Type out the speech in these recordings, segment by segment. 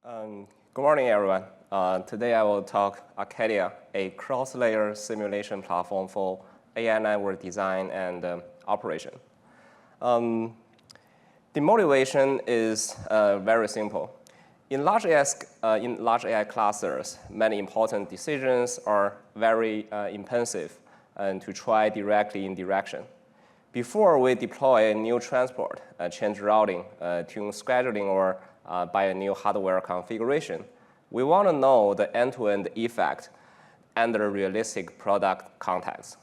Good morning, everyone. Today I will talk Arcadia, a cross-layer simulation platform for AI network design and operation. The motivation is very simple. In large AI clusters, many important decisions are very intensive and to try directly in direction. Before we deploy a new transport, change routing, tune scheduling, or buy a new hardware configuration, we want to know the end-to-end effect under realistic product context.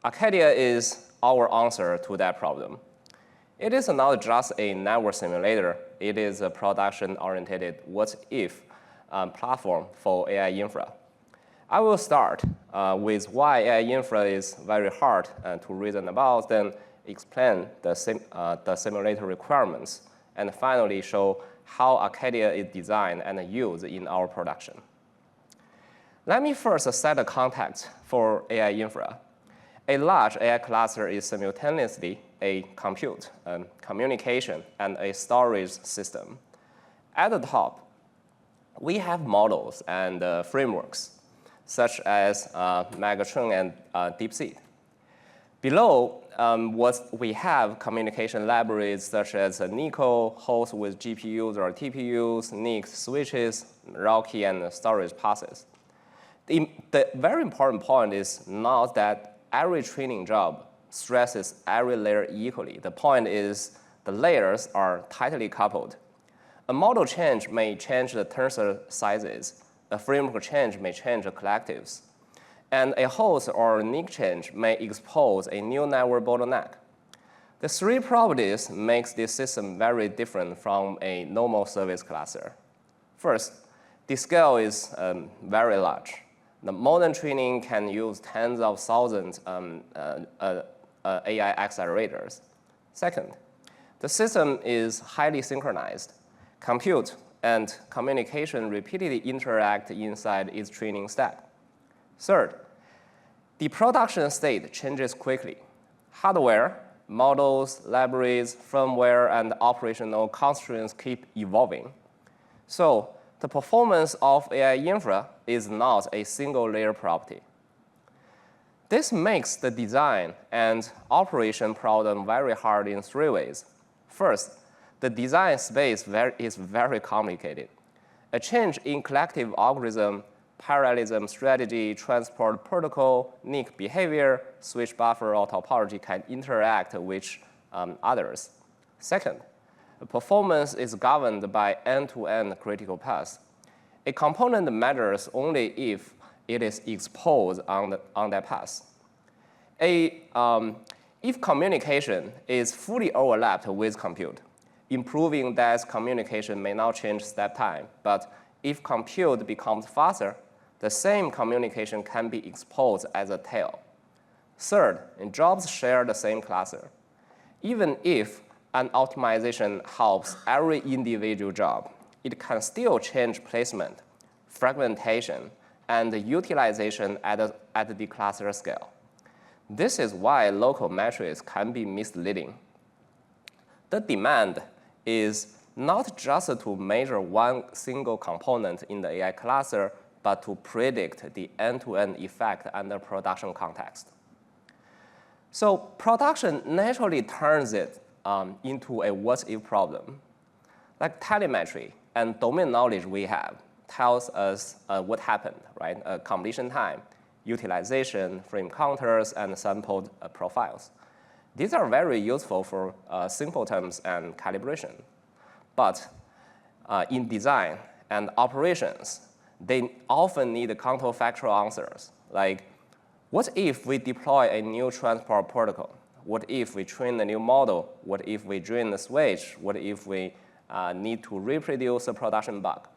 Arcadia is our answer to that problem. It is not just a network simulator. It is a production-oriented what-if platform for AI infra. I will start with why AI infra is very hard to reason about, then explain the simulator requirements, and finally show how Arcadia is designed and used in our production. Let me first set the context for AI infra. A large AI cluster is simultaneously a compute, communication, and a storage system. At the top, we have models and frameworks, such as Megatron and DeepSeek. Below, what we have communication libraries such as NICO, host with GPUs or TPUs, NICs, switches, route-key, and storage passes. The very important point is not that every training job stresses every layer equally. The point is the layers are tightly coupled. A model change may change the tensor sizes. A framework change may change the collectives. And a host or NIC change may expose a new network bottleneck. The three properties makes this system very different from a normal service cluster. First, the scale is very large. The modern training can use tens of thousands AI accelerators. Second, the system is highly synchronized. Compute and communication repeatedly interact inside its training stack. Third, the production state changes quickly. Hardware, models, libraries, firmware, and operational constraints keep evolving. So the performance of AI infra is not a single layer property. This makes the design and operation problem very hard in three ways. First, the design space is very complicated. A change in collective algorithm, parallelism strategy, transport protocol, NIC behavior, switch buffer, or topology can interact with others. Second, the performance is governed by end-to-end critical paths. A component matters only if it is exposed on that path. If communication is fully overlapped with compute, improving that communication may not change step time, but if compute becomes faster, the same communication can be exposed as a tail. Third, jobs share the same cluster. Even if an optimization helps every individual job, it can still change placement, fragmentation, and utilization at the cluster scale. This is why local metrics can be misleading. The demand is not just to measure one single component in the AI cluster, but to predict the end-to-end effect under production context. So production naturally turns it into a what-if problem. Like telemetry and domain knowledge we have tells us what happened, right? Completion time, utilization, frame counters, and sampled profiles. These are very useful for simple terms and calibration. But in design and operations, they often need counterfactual answers, like what if we deploy a new transport protocol? What if we train a new model? What if we drain the switch? What if we need to reproduce a production bug?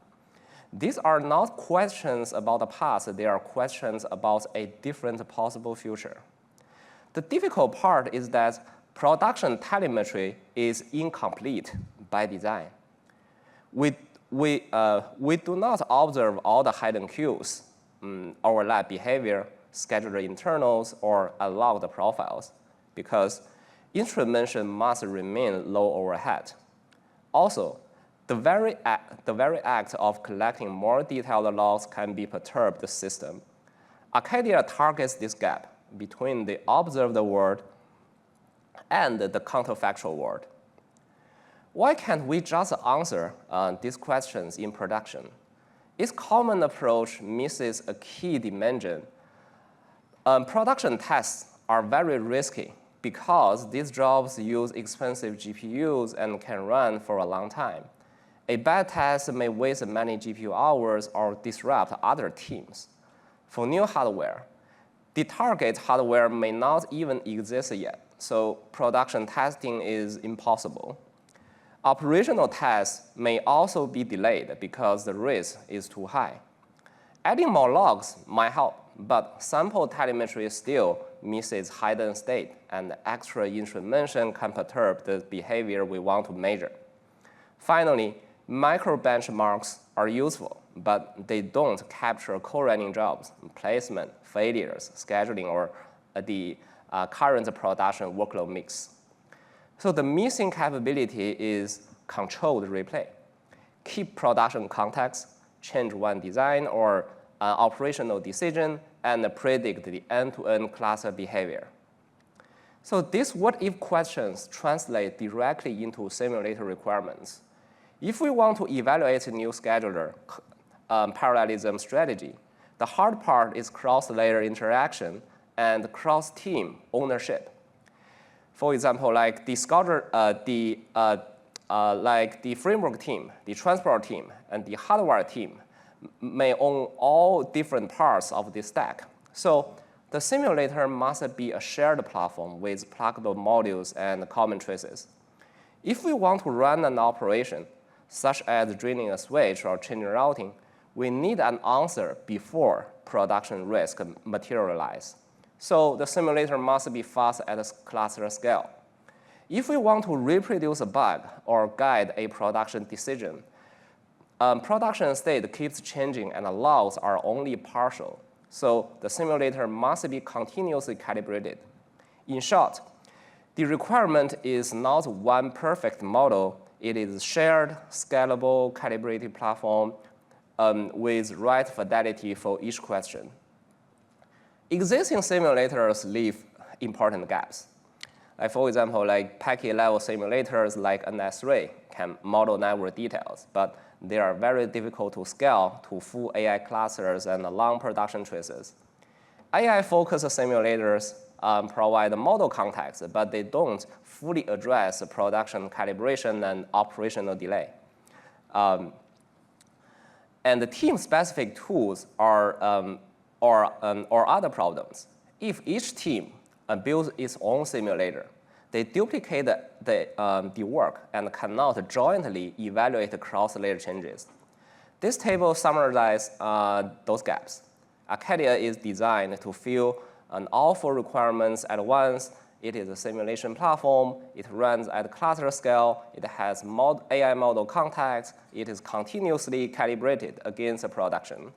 These are not questions about the past. They are questions about a different possible future. The difficult part is that production telemetry is incomplete by design. We do not observe all the hidden cues, overlap behavior, scheduler internals, or unlock the profiles, because instrumentation must remain low overhead. Also, The very act of collecting more detailed logs can be perturb the system. Arcadia targets this gap between the observed world and the counterfactual world. Why can't we just answer these questions in production? Its common approach misses a key dimension. Production tests are very risky because these jobs use expensive GPUs and can run for a long time. A bad test may waste many GPU hours or disrupt other teams. For new hardware, the target hardware may not even exist yet, so production testing is impossible. Operational tests may also be delayed because the risk is too high. Adding more logs might help, but sample telemetry still misses hidden state, and extra instrumentation can perturb the behavior we want to measure. Finally, micro benchmarks are useful, but they don't capture co-running jobs, placement, failures, scheduling, or the current production workload mix. So the missing capability is controlled replay. Keep production context, change one design or operational decision, and predict the end-to-end cluster behavior. So these what-if questions translate directly into simulator requirements. If we want to evaluate a new scheduler parallelism strategy, the hard part is cross-layer interaction and cross-team ownership. For example, like the framework team, the transport team, and the hardware team may own all different parts of the stack. So the simulator must be a shared platform with pluggable modules and common traces. If we want to run an operation, such as draining a switch or changing routing, we need an answer before production risk materialize. So the simulator must be fast at a cluster scale. If we want to reproduce a bug or guide a production decision, production state keeps changing and the logs are only partial. So the simulator must be continuously calibrated. In short, the requirement is not one perfect model. It is shared, scalable, calibrated platform with right fidelity for each question. Existing simulators leave important gaps. Like for example, like packet-level simulators like NSDI can model network details, but they are very difficult to scale to full AI clusters and long production traces. AI-focused simulators provide model context, but they don't fully address production calibration and operational delay. And the team-specific tools are or other problems. If each team builds its own simulator, they duplicate the work and cannot jointly evaluate cross-layer changes. This table summarizes those gaps. Arcadia is designed to fill all four requirements at once. It is a simulation platform. It runs at cluster scale. It has AI model context. It is continuously calibrated against production.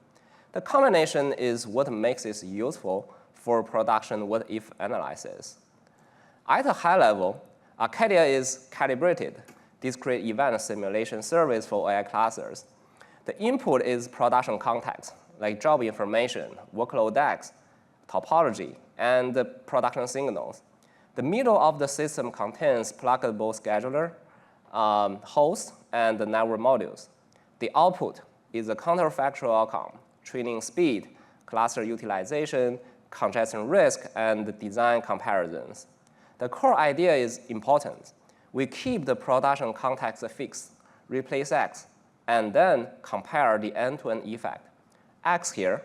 The combination is what makes it useful for production what-if analysis. At a high level, Arcadia is calibrated discrete event simulation service for AI clusters. The input is production context, like job information, workload decks, topology, and the production signals. The middle of the system contains pluggable scheduler, host, and the network modules. The output is a counterfactual outcome, training speed, cluster utilization, congestion risk, and design comparisons. The core idea is important. We keep the production context fixed, replace X, and then compare the end-to-end effect. X here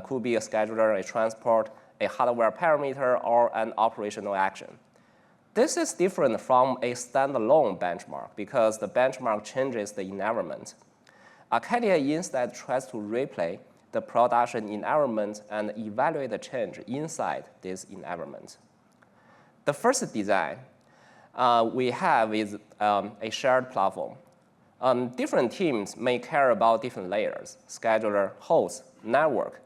could be a scheduler, a transport, a hardware parameter, or an operational action. This is different from a standalone benchmark because the benchmark changes the environment. Arcadia instead tries to replay the production environment and evaluate the change inside this environment. The first design we have is a shared platform. Different teams may care about different layers, scheduler, host, network.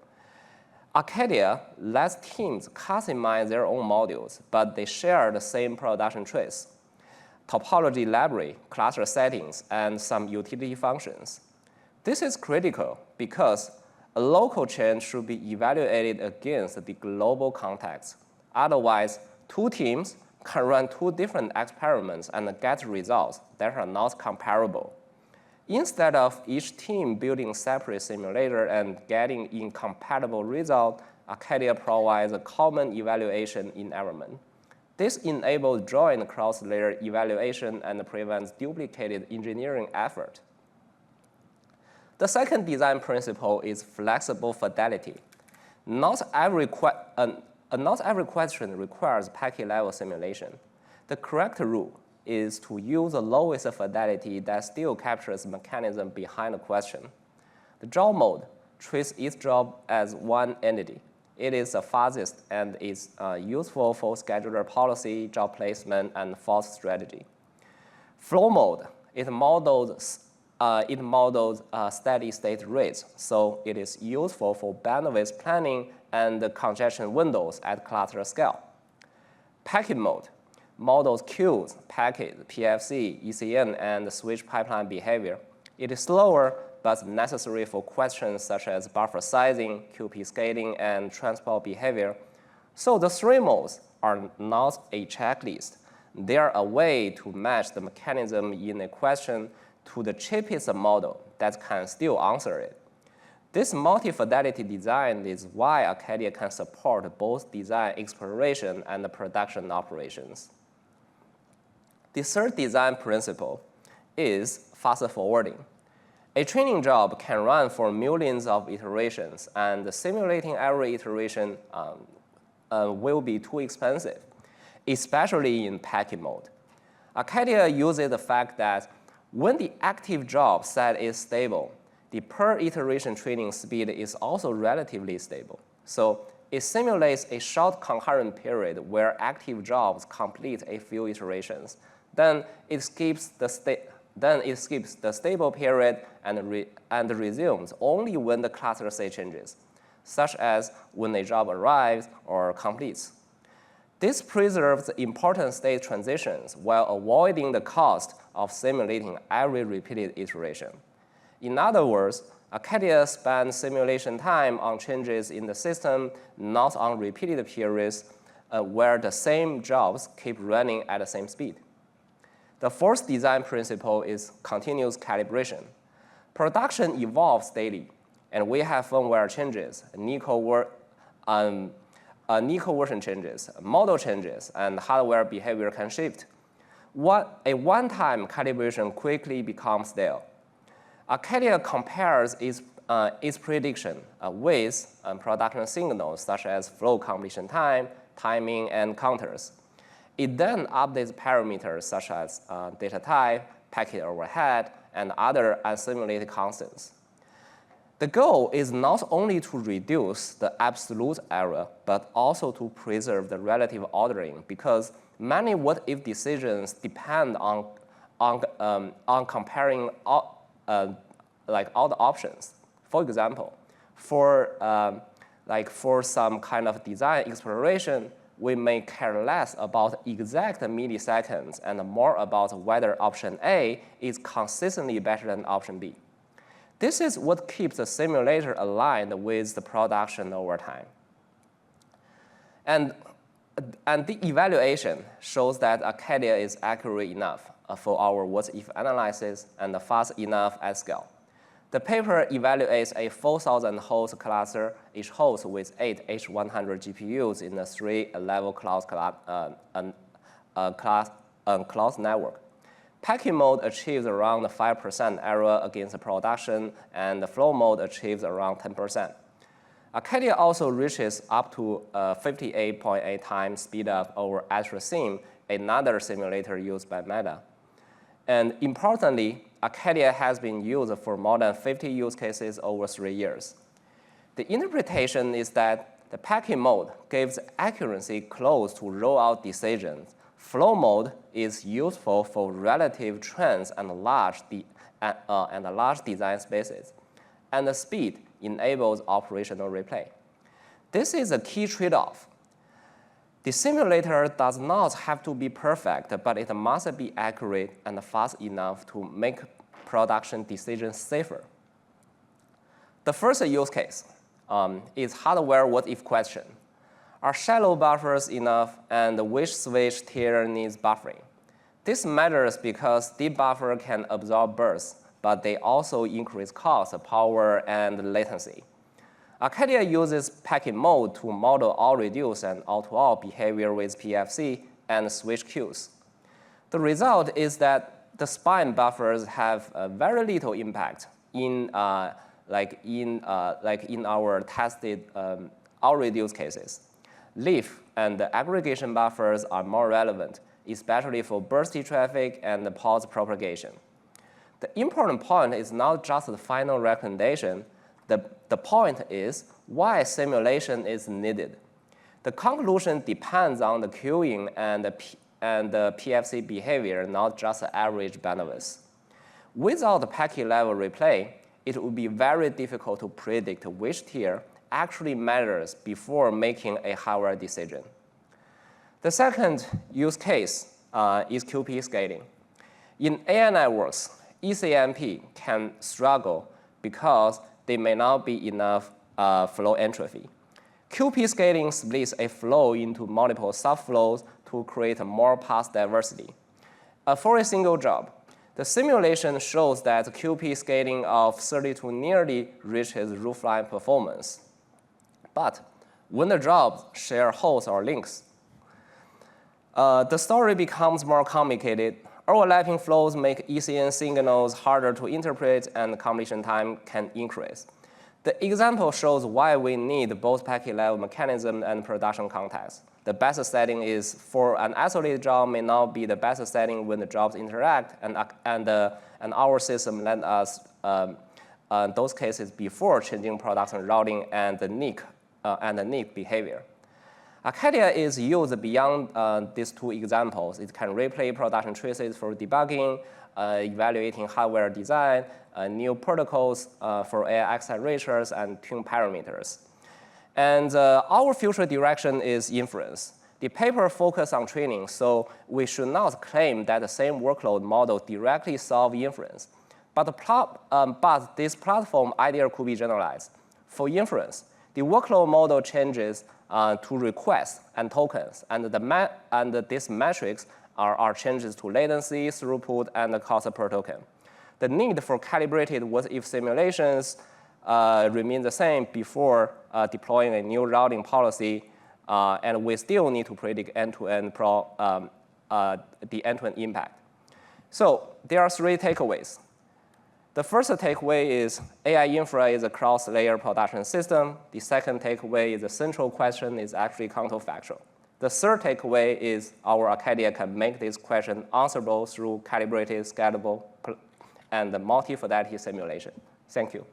Arcadia lets teams customize their own modules, but they share the same production trace. topology library, cluster settings, and some utility functions. This is critical because a local change should be evaluated against the global context. Otherwise, two teams can run two different experiments and get results that are not comparable. Instead of each team building separate simulator and getting incompatible results, Arcadia provides a common evaluation environment. This enables joint cross-layer evaluation and prevents duplicated engineering effort. The second design principle is flexible fidelity. Not every question requires packet-level simulation. The correct rule is to use the lowest fidelity that still captures the mechanism behind the question. The job mode treats each job as one entity. It is the fastest and is useful for scheduler policy, job placement, and fault strategy. Flow mode, it models steady-state rates, so it is useful for bandwidth planning and the congestion windows at cluster scale. Packet mode models queues, packet, PFC, ECN, and switch pipeline behavior. It is slower, but necessary for questions such as buffer sizing, QP scaling, and transport behavior. So the three modes are not a checklist. They are a way to match the mechanism in a question to the cheapest model that can still answer it. This multi-fidelity design is why Arcadia can support both design exploration and the production operations. The third design principle is fast forwarding. A training job can run for millions of iterations, and simulating every iteration will be too expensive, especially in packet mode. Arcadia uses the fact that when the active job set is stable, the per iteration training speed is also relatively stable. So it simulates a short concurrent period where active jobs complete a few iterations. Then it skips the stable period and resumes only when the cluster state changes, such as when a job arrives or completes. This preserves important state transitions while avoiding the cost of simulating every repeated iteration. In other words, Arcadia spends simulation time on changes in the system, not on repeated periods where the same jobs keep running at the same speed. The fourth design principle is continuous calibration. Production evolves daily, and we have firmware changes, Nico version changes, model changes, and hardware behavior can shift. A one-time calibration quickly becomes stale. Arcadia compares its prediction with production signals such as flow completion time, timing, and counters. It then updates parameters such as data type, packet overhead, and other unsimulated constants. The goal is not only to reduce the absolute error, but also to preserve the relative ordering, because many what-if decisions depend on comparing all the options. For example, for some kind of design exploration, we may care less about exact milliseconds and more about whether option A is consistently better than option B. This is what keeps the simulator aligned with the production over time. And the evaluation shows that Arcadia is accurate enough for our what-if analysis and fast enough at scale. The paper evaluates a 4,000-host cluster, each host with 8 H100 GPUs in a 3-level cloud network. Packet mode achieves around 5% error against production, and the flow mode achieves around 10%. Arcadia also reaches up to 58.8 times speedup over Atrazine, another simulator used by Meta. And importantly, Arcadia has been used for more than 50 use cases over 3 years. The interpretation is that the packet mode gives accuracy close to rollout decisions. Flow mode is useful for relative trends and large design spaces. And the speed enables operational replay. This is a key trade-off. The simulator does not have to be perfect, but it must be accurate and fast enough to make production decisions safer. The first use case is hardware what-if question. Are shallow buffers enough, and which switch tier needs buffering? This matters because deep buffer can absorb bursts, but they also increase cost, power, and latency. Arcadia uses packet mode to model all-reduce and all-to-all behavior with PFC and switch queues. The result is that the spine buffers have very little impact in our tested all-reduce cases. Leaf and aggregation buffers are more relevant, especially for bursty traffic and pause propagation. The important point is not just the final recommendation. The point is why simulation is needed. The conclusion depends on the queuing and the PFC behavior, not just the average bandwidth. Without the packet-level replay, it would be very difficult to predict which tier actually matters before making a hardware decision. The second use case is QP scaling. In AI networks, ECMP can struggle because there may not be enough flow entropy. QP scaling splits a flow into multiple subflows to create more path diversity. For a single job, the simulation shows that QP scaling of 32 nearly reaches roofline performance. But when the jobs share hosts or links, the story becomes more complicated. Overlapping flows make ECN signals harder to interpret, and completion time can increase. The example shows why we need both packet-level mechanism and production context. The best setting is for an isolated job may not be the best setting when the jobs interact, and our system lets us those cases before changing production routing and the NIC behavior. Arcadia is used beyond these two examples. It can replay production traces for debugging, evaluating hardware design, new protocols for AI accelerators, and tune parameters. And our future direction is inference. The paper focused on training, so we should not claim that the same workload model directly solves inference. But this platform idea could be generalized. For inference, the workload model changes to requests and tokens, and these metrics are changes to latency, throughput, and the cost per token. The need for calibrated what-if simulations remain the same before deploying a new routing policy, and we still need to predict end-to-end the end-to-end impact. So there are three takeaways. The first takeaway is AI infra is a cross-layer production system. The second takeaway is the central question is actually counterfactual. The third takeaway is our Arcadia can make this question answerable through calibrated, scalable, and multi-fidelity simulation. Thank you.